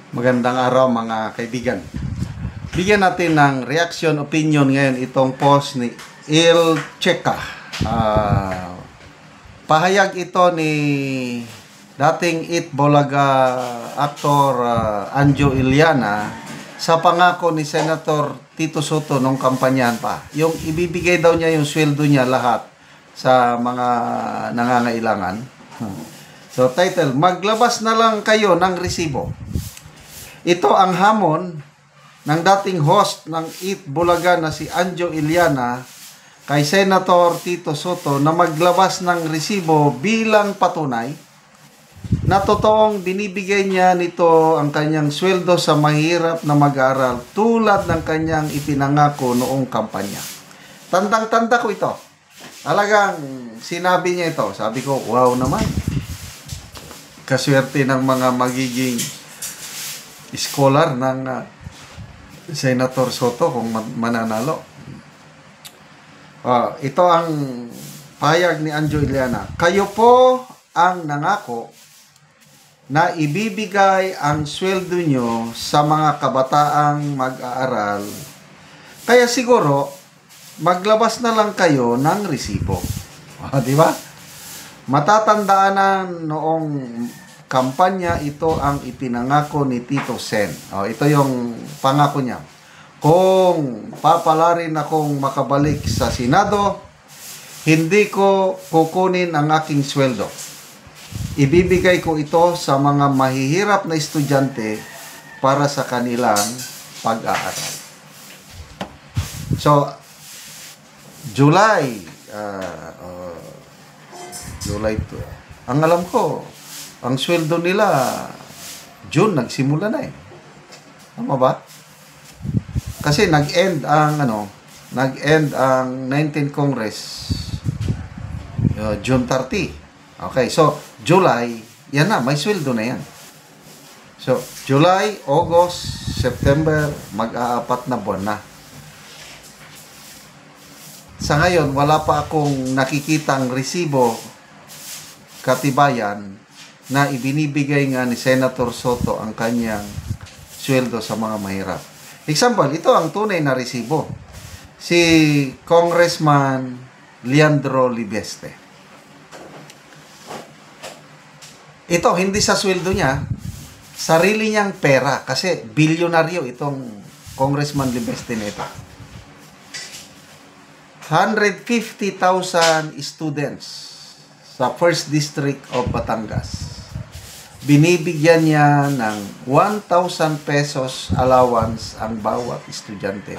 Magandang araw mga kaibigan. Bigyan natin ng reaction, opinion ngayon itong post ni Il Checa. Pahayag ito ni dating Itbulaga actor Anjo Iliana sa pangako ni Senator Tito Soto nung kampanyahan pa. Yung ibibigay daw niya yung sweldo niya lahat sa mga nangangailangan. So title, maglabas na lang kayo ng resibo. Ito ang hamon ng dating host ng Eat Bulaga na si Anjo Iliana kay Senator Tito Soto na maglabas ng resibo bilang patunay na totoong binibigay niya nito ang kanyang sweldo sa mahirap na mag-aaral tulad ng kanyang ipinangako noong kampanya. Tandang-tanda ko ito. Talagang sinabi niya ito. Sabi ko, wow naman. Kaswerte ng mga magiging scholar ng Senator Soto kung mananalo. Ito ang payag ni Anjo Iliana. Kayo po ang nangako na ibibigay ang sweldo nyo sa mga kabataang mag-aaral. Kaya siguro, maglabas na lang kayo ng resibo. Di ba? Matatandaan na noong kampanya, ito ang ipinangako ni Tito Sen. Ito yung pangako niya. Kung papalarin akong makabalik sa Senado, hindi ko kukunin ang aking sweldo. Ibibigay ko ito sa mga mahihirap na estudyante para sa kanilang pag-aaral. So, July 2. Ang alam ko, ang sweldo nila, June, nagsimula na eh. Tama ba? Kasi nag-end ang 19th Congress, June 30. Okay, so, July, yan na, may sweldo na yan. So, July, August, September, mag-aapat na buwan na. Sa ngayon, wala pa akong nakikitang resibo, katibayan, na ibinibigay nga ni Senator Soto ang kanyang sweldo sa mga mahirap. Example, ito ang tunay na resibo. Si Congressman Leandro Libeste. Ito, hindi sa sweldo niya, sarili niyang pera kasi bilyonaryo itong Congressman Libeste nito. 150,000 students sa 1st District of Batangas. Binibigyan niya ng 1,000 pesos allowance ang bawat estudyante.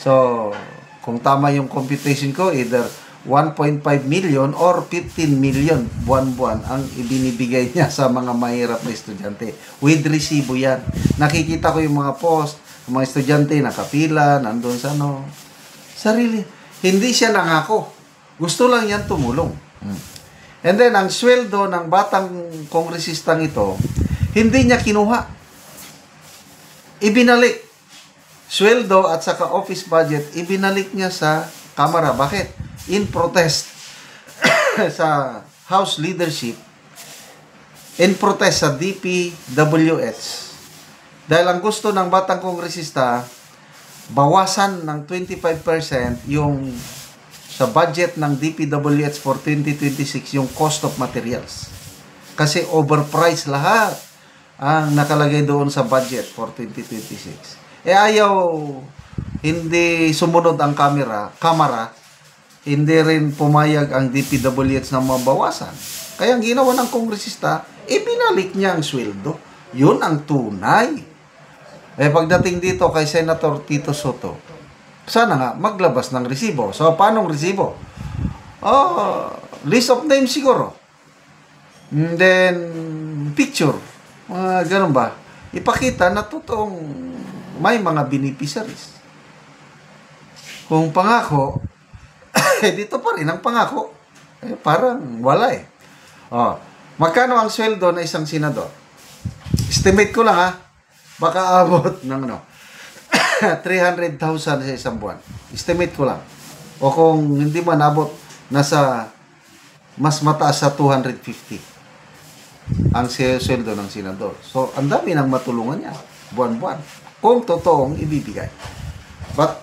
So, kung tama yung computation ko, either 1.5 million or 15 million buwan-buwan ang ibinibigay niya sa mga mahirap na estudyante. With resibo yan. Nakikita ko yung mga post, mga estudyante nakapila, nandun sa sarili. Hindi siya nangako. Gusto lang yan tumulong. And then, ang sweldo ng batang kongresistang ito, hindi niya kinuha. Ibinalik. Sweldo at saka office budget, ibinalik niya sa Kamara. Bakit? In protest sa House leadership, in protest sa DPWH. Dahil ang gusto ng batang kongresista, bawasan ng 25% yung sa budget ng DPWH for 2026 yung cost of materials. Kasi overpriced lahat ang nakalagay doon sa budget for 2026. Ayaw, hindi sumunod ang kamara, hindi rin pumayag ang DPWH na mabawasan. Kaya ang ginawa ng kongresista, ibinalik niya ang sweldo. Yun ang tunay. Pagdating dito kay Senator Tito Soto, sana nga maglabas ng resibo. So, paanong resibo? List of names siguro. And then, picture. Ganun ba? Ipakita na totoong may mga beneficiaries. Kung pangako, dito pa rin ang pangako. Parang wala eh. Magkano ang sweldo na isang senador? Estimate ko lang baka abot ng 300,000 sa isang buwan. Estimate ko lang. O kung hindi man abot, nasa mas mataas sa 250. ang sweldo ng senador. So, ang dami nang matulungan niya, buwan-buwan, kung totoong ibibigay. But,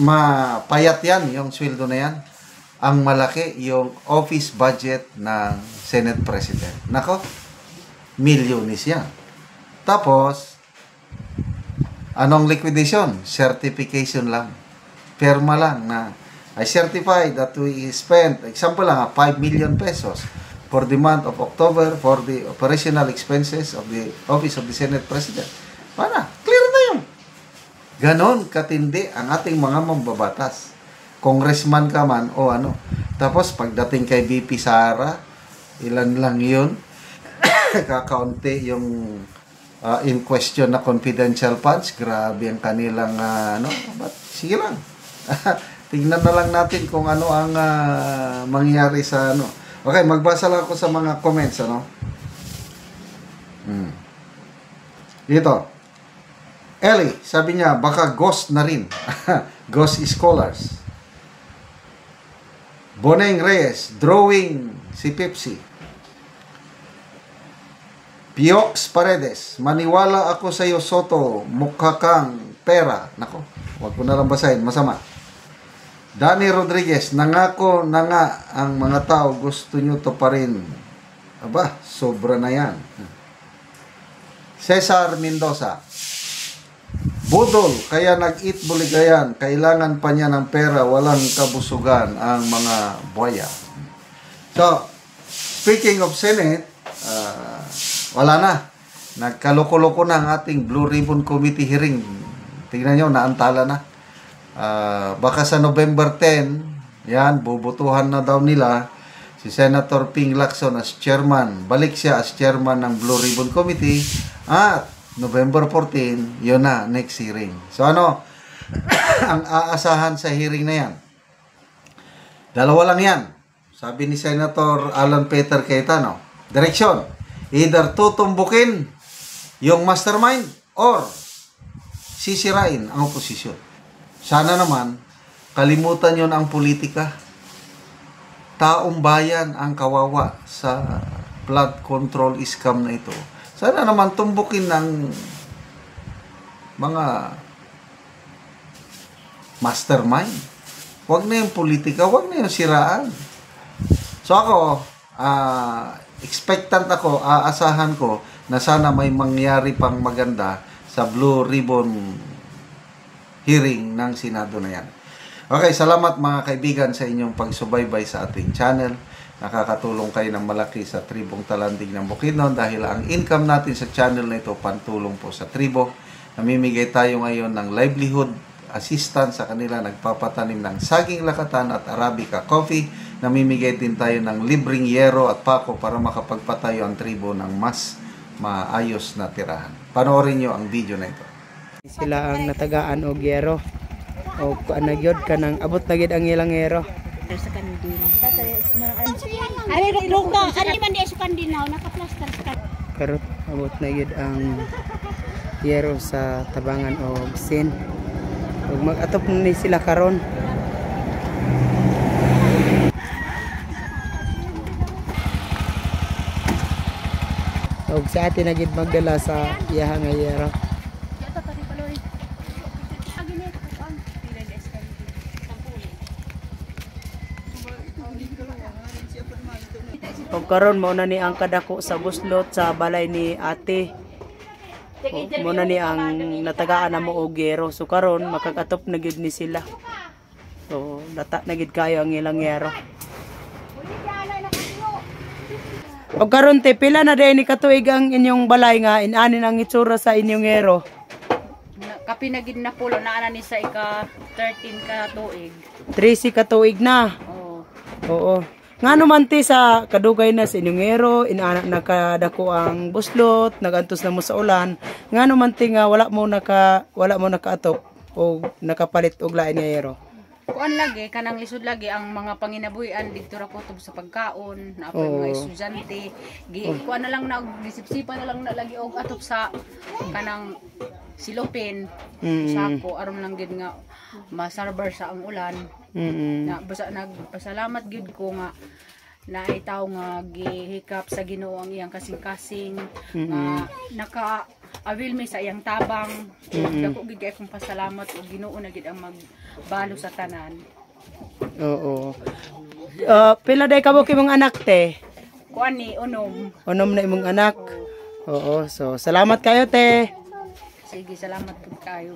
mapayat yan, yung sweldo na yan. Ang malaki, yung office budget ng Senate President. Nako, milyones yan. Tapos, anong liquidation? Certification lang. Perma lang na I certify that we spent, example lang, 5 million pesos for the month of October for the operational expenses of the Office of the Senate President. Para, clear na yun. Ganon katindi ang ating mga mambabatas. Congressman ka man o ano. Tapos, pagdating kay VP Sara, ilan lang yun? Kakaunti yung in question na confidential funds. Grabe ang kanilang, but sige lang. Tingnan na lang natin kung ano ang mangyari sa ano. Okay, magbasa lang ako sa mga comments, ano. Dito. Ellie, sabi niya, baka ghost na rin. Ghost scholars. Boneng Reyes, drawing si Pepsi. Piox Paredes, maniwala ako sa iyo, Soto, mukha kang pera. Nako, wag ko na lang basahin, masama. Danny Rodriguez, nangako na nga ang mga tao, gusto nyo to pa rin. Aba, sobra na yan. Cesar Mendoza, budol, kaya nag-eat buligayan, kailangan pa niya ng pera, walang kabusugan ang mga buhaya. So, speaking of Senate, wala na. Nagkaloko-loko na ang ating Blue Ribbon Committee hearing. Tingnan nyo, naantala na. Baka sa November 10, yan, bubutuhan na daw nila si Senator Ping Lacson as chairman. Balik siya as chairman ng Blue Ribbon Committee. At November 14, yun na, next hearing. So ano, ang aasahan sa hearing na yan? Dalawa lang yan. Sabi ni Senator Alan Peter Cayetano, direksyon, either tutumbukin yung mastermind or sisirain ang oposisyon. Sana naman, kalimutan yon ang politika. Taong bayan ang kawawa sa flood control scam na ito. Sana naman tumbukin ng mga mastermind. Huwag na yung politika, huwag na yung siraan. So ako, expectant ako, aasahan ko na sana may mangyari pang maganda sa Blue Ribbon hearing ng Senado na yan. Okay, salamat mga kaibigan sa inyong pagsubaybay sa ating channel. Nakakatulong kayo ng malaki sa Tribong Talandig ng Bukidnon dahil ang income natin sa channel na ito pantulong po sa tribo. Namimigay tayo ngayon ng livelihood assistance sa kanila, nagpapatanim ng saging lakatan at Arabica coffee. Namimigay din tayo ng libreng yero at pako para makapagpatayo ang tribo ng mas maayos na tirahan. Panoorin nyo ang video na ito. Sila ang natagaan og yero. O nagyod ka nang abot na gid ang ilang yero. Sa kandil. Ari rugdong, ani man di sa kandil now, naka-plaster sa kandil. Karot abot na gid ang yero sa tabangan og sin. Ug mag-atop na ni sila karon. Og sa atin na gid magdala sa iyang nga yero. O karon mo na ni ang kadako sa buslot sa balay ni ate. Mo na ni ang natagaan na mo og yero. So karon makakatop na gid ni sila. So data na gid kayo ang ilang yero. O karon te pila na day ni katuig ang inyong balay nga inanin ang itsura sa inyong yero. Kapi na gid na pulo na ana ni sa ika 13 ka tuig. 13 katuig na. Oo. Oo. Nga naman ti sa kadugay na sa inyong ero, inaana nakadako ang buslot, nagantos na mo sa ulan. Nga naman ti nga wala mo nakaatop o nakapalit og lain nga ero. Kuan lagi kanang lisod lagi ang mga panginabuhian dito ra kutob sa pagkaon, na mga estudyante. Kuan na lang na disipsipan na lang na lagi og atop sa kanang silopin. Sako aron lang gid nga masarbar sa ang ulan. Na basta nagpasalamat gid ko nga na ay tao nga gihikap sa Ginoo ang iyang kasing-kasing nga naka-avail mi sa iyang tabang. Dako gid kay akong pasalamat og Ginoo na gid ang magbalo sa tanan. Oo. Pila day kabuk imong anak te? Kuan ni unom. Unom na imong anak. Oo, so salamat kayo te. Sige, salamat pud kayo.